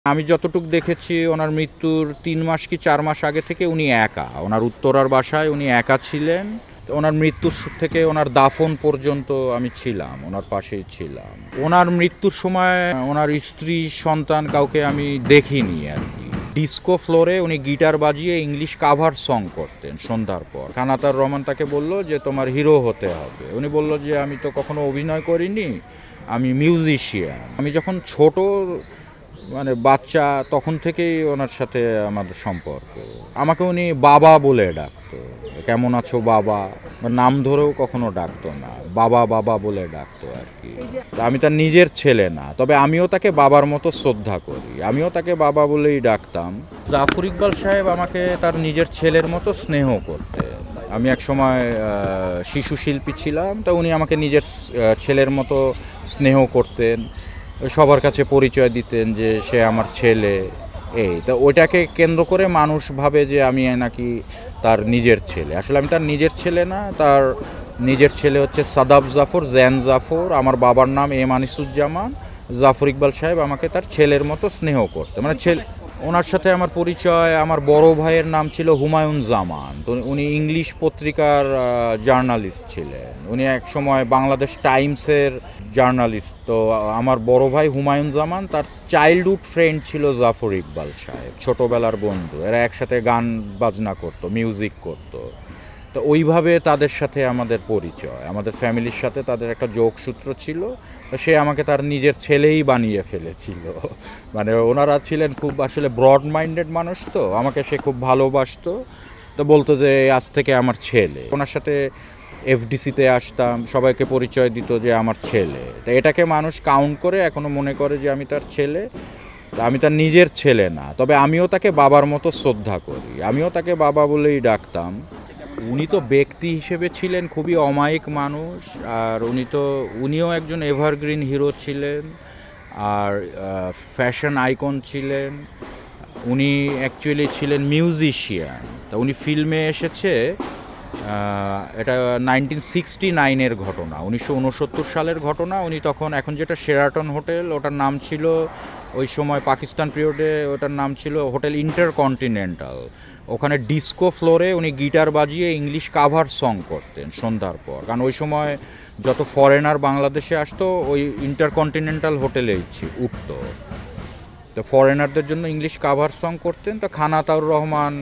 আমি যতটুকু দেখেছি ওনার মৃত্যুর ৩ মাস কি ৪ মাস আগে থেকে উনি একা। ওনার উত্তরার বাসায় উনি একা ছিলেন। ওনার মৃত্যুর থেকে ওনার দাফন পর্যন্ত আমি ছিলাম, ওনার পাশেই ছিলাম। ওনার মৃত্যুর সময় ওনার স্ত্রী, সন্তান কাউকে আমি দেখিনি আরকি। ডিস্কো ফ্লোরে উনি গিটার বাজিয়ে ইংলিশ কাভার সং করতেন সন্ধ্যার পর। কানাতার রহমান তাকে বলল যে, "তোমার হিরো হতে হবে।" উনি বলল যে, "আমি তো কখনো অভিনয় করিনি, আমি মিউজিশিয়ান।" আমি যখন ছোট বাচ্চা তখন থেকেই ওনার সাথে আমাদের সম্পর্ক। আমাকে উনি বাবা বলে ডাকতো। "কেমন আছো বাবা?" নাম ধরেও কখনো ডাকতো না, বাবা বাবা বলে ডাকতো আর কি। আমি তার নিজের ছেলে না, তবে আমিও তাকে বাবার মতো শ্রদ্ধা করি, আমিও তাকে বাবা বলেই ডাকতাম। জাফর ইকবাল সাহেব আমাকে তার নিজের ছেলের মতো স্নেহ করতেন। আমি একসময় শিশু শিল্পী ছিলাম, তা উনি আমাকে নিজের ছেলের মতো স্নেহ করতেন, সবার কাছে পরিচয় দিতেন যে সে আমার ছেলে। তো ওইটাকে কেন্দ্র করে মানুষ ভাবে যে আমি নাকি তার নিজের ছেলে। আসলে আমি তার নিজের ছেলে না, তার নিজের ছেলে হচ্ছে সাদাব জাফর, জেন জাফর। আমার বাবার নাম এম আনিসুজ্জামান। জাফর ইকবাল সাহেব আমাকে তার ছেলের মতো স্নেহ করতে, ওনার সাথে আমার পরিচয়, আমার বড় ভাইয়ের নাম ছিল হুমায়ুন জামান। তো উনি ইংলিশ পত্রিকার জার্নালিস্ট ছিলেন। উনি একসময় বাংলাদেশ টাইমসের জার্নালিস্ট। তো আমার বড় ভাই হুমায়ুন জামান, তার চাইল্ডহুড ফ্রেন্ড ছিল জাফর ইকবাল সাহেব, ছোটোবেলার বন্ধু। এরা একসাথে গান বাজনা করতো, মিউজিক করতো। তো ওইভাবে তাদের সাথে আমাদের পরিচয়, আমাদের ফ্যামিলির সাথে তাদের একটা যোগসূত্র ছিল। সে আমাকে তার নিজের ছেলেই বানিয়ে ফেলেছিল। ওনারা ছিলেন খুব আসলে ব্রড মাইন্ডেড মানুষ, তো আমাকে সে খুব ভালোবাসতো। তো বলতো যে আজ থেকে আমার ছেলে। ওনার সাথে এফডিসিতে আসতাম, সবাইকে পরিচয় দিত যে আমার ছেলে। তো এটাকে মানুষ কাউন্ট করে এখনও মনে করে যে আমি তার ছেলে। আমি তার নিজের ছেলে না, তবে আমিও তাকে বাবার মতো শ্রদ্ধা করি, আমিও তাকে বাবা বলেই ডাকতাম। উনি তো ব্যক্তি হিসেবে ছিলেন খুবই অমায়িক মানুষ, আর উনিও একজন এভারগ্রিন হিরো ছিলেন, আর ফ্যাশন আইকন ছিলেন। উনি অ্যাকচুয়ালি ছিলেন মিউজিশিয়ান। তা উনি ফিল্মে এসেছে, এটা 1969-এর ঘটনা, 1969 সালের ঘটনা। উনি তখন, এখন যেটা শেরাটন হোটেল, ওটার নাম ছিল ওই সময় পাকিস্তান পিরিয়ডে ওটার নাম ছিল হোটেল ইন্টারকন্টিনেন্টাল। ওখানে ডিস্কো ফ্লোরে উনি গিটার বাজিয়ে ইংলিশ কাভার সং করতেন সন্ধ্যার পর, কারণ ওই সময় যত ফরেনার বাংলাদেশে আসতো ওই ইন্টারকন্টিনেন্টাল হোটেলেই উঠতো। তো ফরেনারদের জন্য ইংলিশ কাভার সং করতেন। তো খানাতাউর রহমান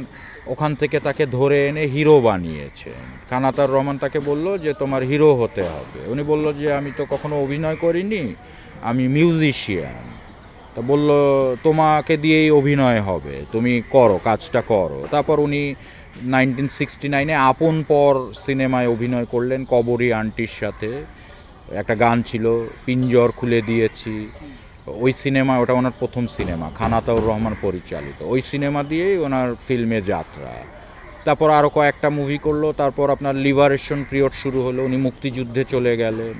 ওখান থেকে তাকে ধরে এনে হিরো বানিয়েছেন। খানাতাউর রহমান তাকে বলল যে, "তোমার হিরো হতে হবে।" উনি বলল যে, "আমি তো কখনো অভিনয় করিনি, আমি মিউজিশিয়ান।" তা বলল, "তোমাকে দিয়েই অভিনয় হবে, তুমি করো, কাজটা করো।" তারপর উনি 1969-এ আপন পর সিনেমায় অভিনয় করলেন কবরী আন্টির সাথে। একটা গান ছিল, পিঞ্জর খুলে দিয়েছি। ওই সিনেমা, ওটা ওনার প্রথম সিনেমা, খানাতাউর রহমান পরিচালিত। ওই সিনেমা দিয়েই ওনার ফিল্মে যাত্রা। তারপর আরও কয়েকটা মুভি করলো। তারপর আপনার লিবারেশন পিরিয়ড শুরু হলো, উনি মুক্তিযুদ্ধে চলে গেলেন।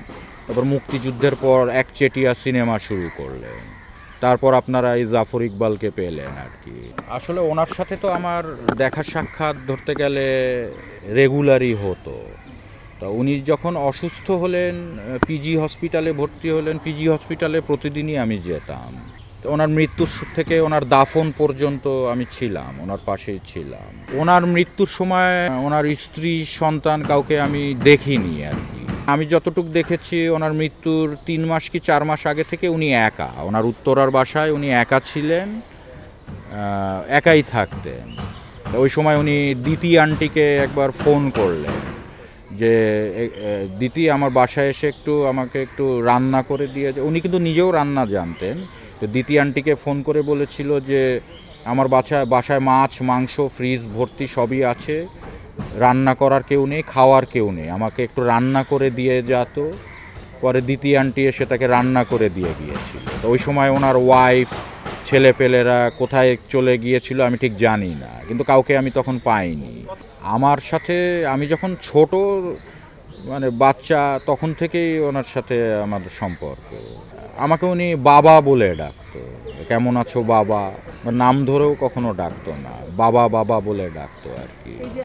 তারপর মুক্তিযুদ্ধের পর একচেটিয়া সিনেমা শুরু করলেন। তারপর আপনারা এই জাফর ইকবালকে পেলেন আর কি। আসলে ওনার সাথে তো আমার দেখা সাক্ষাৎ ধরতে গেলে রেগুলারই হতো। তা উনি যখন অসুস্থ হলেন, পিজি হসপিটালে ভর্তি হলেন, পিজি হসপিটালে প্রতিদিনই আমি যেতাম। তো ওনার মৃত্যুর থেকে ওনার দাফন পর্যন্ত আমি ছিলাম, ওনার পাশেই ছিলাম। ওনার মৃত্যুর সময় ওনার স্ত্রী, সন্তান কাউকে আমি দেখিনি আর কি। আমি যতটুকু দেখেছি ওনার মৃত্যুর ৩ মাস কি ৪ মাস আগে থেকে উনি একা। ওনার উত্তরার বাসায় উনি একা ছিলেন, একাই থাকতেন। ওই সময় উনি দিতি আন্টিকে একবার ফোন করলেন যে, "দিতি, আমার বাসায় এসে আমাকে একটু রান্না করে দিয়ে যায়।" উনি কিন্তু নিজেও রান্না জানতেন। তো দিতি আন্টিকে ফোন করে বলেছিল যে, "আমার বাসায় মাছ, মাংস, ফ্রিজ ভর্তি সবই আছে, রান্না করার কেউ নেই, খাওয়ার কেউ নেই, আমাকে একটু রান্না করে দিয়ে যেত।" পরে দিতি আন্টি এসে তাকে রান্না করে দিয়ে গিয়েছিল। তো ওই সময় ওনার ওয়াইফ, ছেলেপেলেরা কোথায় চলে গিয়েছিল আমি ঠিক জানি না, কিন্তু কাউকে আমি তখন পাইনি। আমার সাথে, আমি যখন ছোট বাচ্চা তখন থেকেই ওনার সাথে আমাদের সম্পর্ক। আমাকে উনি বাবা বলে ডাকতো। "কেমন আছো বাবা?" নাম ধরেও কখনো ডাকতো না, বাবা বাবা বলে ডাকতো আর কি।